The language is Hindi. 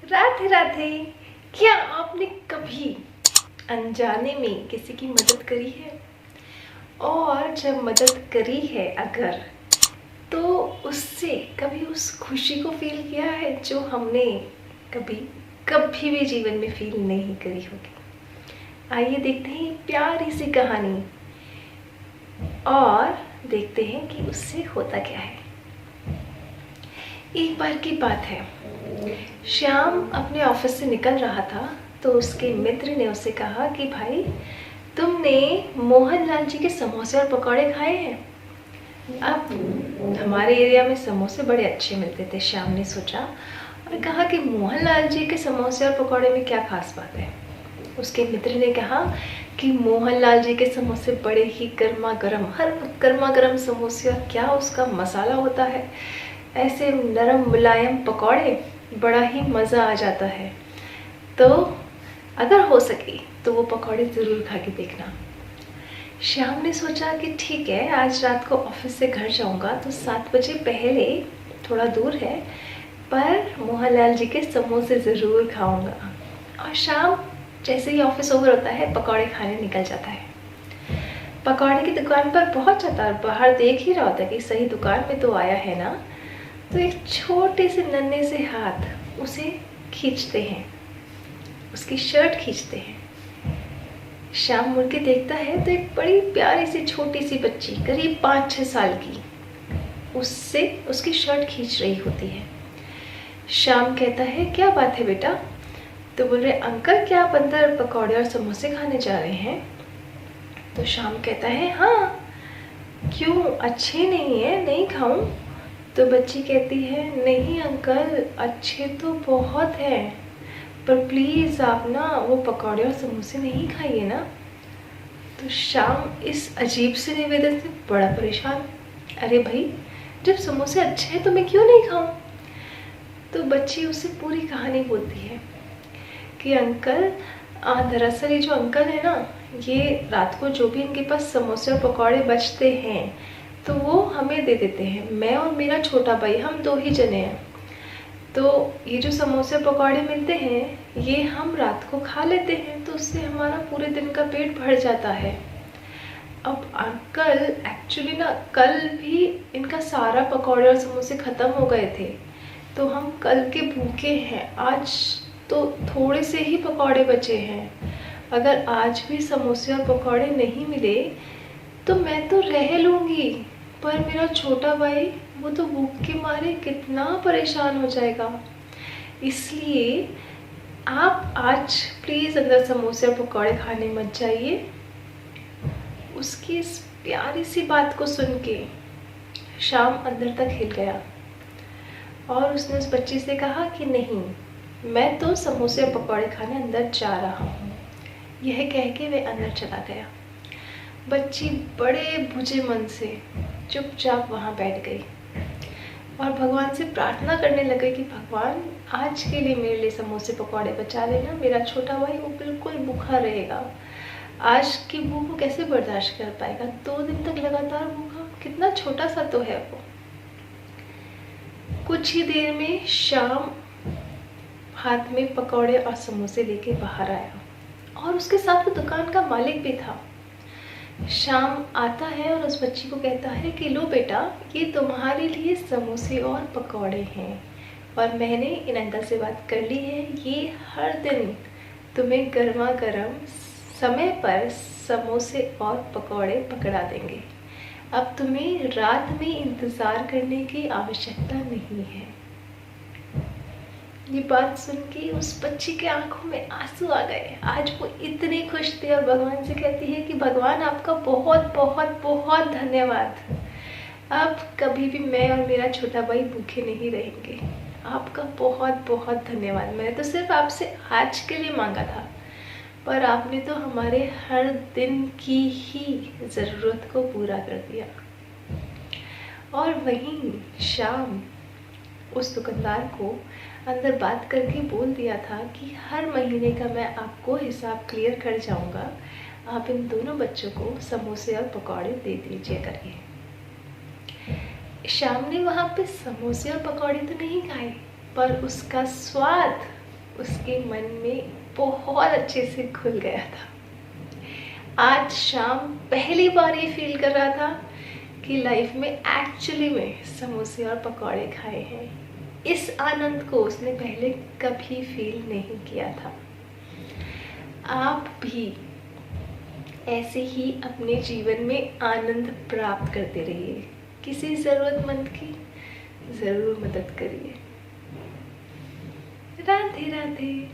राधे राधे। क्या आपने कभी अनजाने में किसी की मदद करी है? और जब मदद करी है अगर, तो उससे कभी उस खुशी को फील किया है जो हमने कभी कभी भी जीवन में फील नहीं करी होगी? आइए देखते हैं प्यारी सी कहानी और देखते हैं कि उससे होता क्या है। एक बार की बात है, श्याम अपने ऑफिस से निकल रहा था तो उसके मित्र ने उसे कहा कि भाई, तुमने मोहनलाल जी के समोसे और पकौड़े खाए हैं? अब हमारे एरिया में समोसे बड़े अच्छे मिलते थे। श्याम ने सोचा और कहा कि मोहनलाल जी के समोसे और पकौड़े में क्या खास बात है? उसके मित्र ने कहा कि मोहनलाल जी के समोसे बड़े ही गर्मा गर्म, हर गर्मा गर्म समोसे और क्या उसका मसाला होता है, ऐसे नरम मुलायम पकौड़े, बड़ा ही मज़ा आ जाता है। तो अगर हो सके तो वो पकौड़े ज़रूर खा के देखना। श्याम ने सोचा कि ठीक है, आज रात को ऑफिस से घर जाऊंगा तो 7 बजे पहले, थोड़ा दूर है पर मोहनलाल जी के समोसे ज़रूर खाऊंगा। और शाम जैसे ही ऑफिस ओवर होता है पकौड़े खाने निकल जाता है। पकौड़े की दुकान पर पहुंच जाता है और बाहर देख ही रहा होता है कि सही दुकान में तो आया है ना। तो एक छोटे से नन्हे से हाथ उसे खींचते हैं, उसकी शर्ट खींचते हैं। श्याम मुड़ के देखता है तो एक बड़ी प्यारी सी छोटी सी बच्ची करीब 5-6 साल की उससे उसकी शर्ट खींच रही होती है। श्याम कहता है, क्या बात है बेटा? तो बोल रहे, अंकल क्या आप अंदर पकौड़े और समोसे खाने जा रहे हैं? तो श्याम कहता है, हाँ क्यों, अच्छे नहीं है, नहीं खाऊं? तो बच्ची कहती है, नहीं अंकल, अच्छे तो बहुत हैं, पर प्लीज़ आप ना वो पकौड़े और समोसे नहीं खाइए ना। तो श्याम इस अजीब से निवेदन से बड़ा परेशान, अरे भाई, जब समोसे अच्छे हैं तो मैं क्यों नहीं खाऊं? तो बच्ची उसे पूरी कहानी बोलती है कि अंकल, दरअसल ये जो अंकल है ना, ये रात को जो भी इनके पास समोसे और पकौड़े बचते हैं तो वो हमें दे देते हैं। मैं और मेरा छोटा भाई, हम 2 ही जने हैं। तो ये जो समोसे पकौड़े मिलते हैं ये हम रात को खा लेते हैं, तो उससे हमारा पूरे दिन का पेट भर जाता है। अब अंकल एक्चुअली ना, कल भी इनका सारा पकौड़े और समोसे ख़त्म हो गए थे, तो हम कल के भूखे हैं। आज तो थोड़े से ही पकौड़े बचे हैं। अगर आज भी समोसे और पकौड़े नहीं मिले तो मैं तो रह लूँगी, पर मेरा छोटा भाई वो तो भूख के मारे कितना परेशान हो जाएगा। इसलिए आप आज प्लीज़ अंदर समोसे और पकौड़े खाने मत जाइए। उसकी इस प्यारी सी बात को सुन के श्याम अंदर तक हिल गया और उसने उस बच्ची से कहा कि नहीं, मैं तो समोसे और पकौड़े खाने अंदर जा रहा हूँ। यह कह के वे अंदर चला गया। बच्ची बड़े बुझे मन से चुपचाप वहाँ बैठ गई और भगवान से प्रार्थना करने लगे कि भगवान, आज के लिए मेरे लिए समोसे पकौड़े बचा लेना। मेरा छोटा भाई वो बिल्कुल भूखा रहेगा, आज की भूख वो कैसे बर्दाश्त कर पाएगा? 2 दिन तक लगातार भूखा, कितना छोटा सा तो है वो। कुछ ही देर में श्याम हाथ में पकौड़े और समोसे लेके बाहर आया और उसके साथ वो दुकान का मालिक भी था। श्याम आता है और उस बच्ची को कहता है कि लो बेटा, ये तुम्हारे लिए समोसे और पकौड़े हैं और मैंने इन अंकल से बात कर ली है, ये हर दिन तुम्हें गर्मा गर्म समय पर समोसे और पकौड़े पकड़ा देंगे। अब तुम्हें रात में इंतज़ार करने की आवश्यकता नहीं है। ये बात सुन के उस बच्ची के आंखों में आंसू आ गए। आज वो इतनी खुश थी और भगवान से कहती है कि भगवान, आपका बहुत बहुत बहुत धन्यवाद। अब कभी भी मैं और मेरा छोटा भाई भूखे नहीं रहेंगे। आपका बहुत बहुत धन्यवाद। मैंने तो सिर्फ आपसे आज के लिए मांगा था, पर आपने तो हमारे हर दिन की ही ज़रूरत को पूरा कर दिया। और वहीं शाम उस दुकानदार को अंदर बात करके बोल दिया था कि हर महीने का मैं आपको हिसाब क्लियर कर जाऊंगा, आप इन दोनों बच्चों को समोसे और पकौड़े दे दीजिए करके। शाम ने वहाँ पे समोसे और पकौड़े तो नहीं खाए, पर उसका स्वाद उसके मन में बहुत अच्छे से घुल गया था। आज शाम पहली बार ये फील कर रहा था कि लाइफ में एक्चुअली में समोसे और पकौड़े खाए हैं। इस आनंद को उसने पहले कभी फील नहीं किया था। आप भी ऐसे ही अपने जीवन में आनंद प्राप्त करते रहिए। किसी ज़रूरतमंद की ज़रूर मदद करिए। राधे राधे।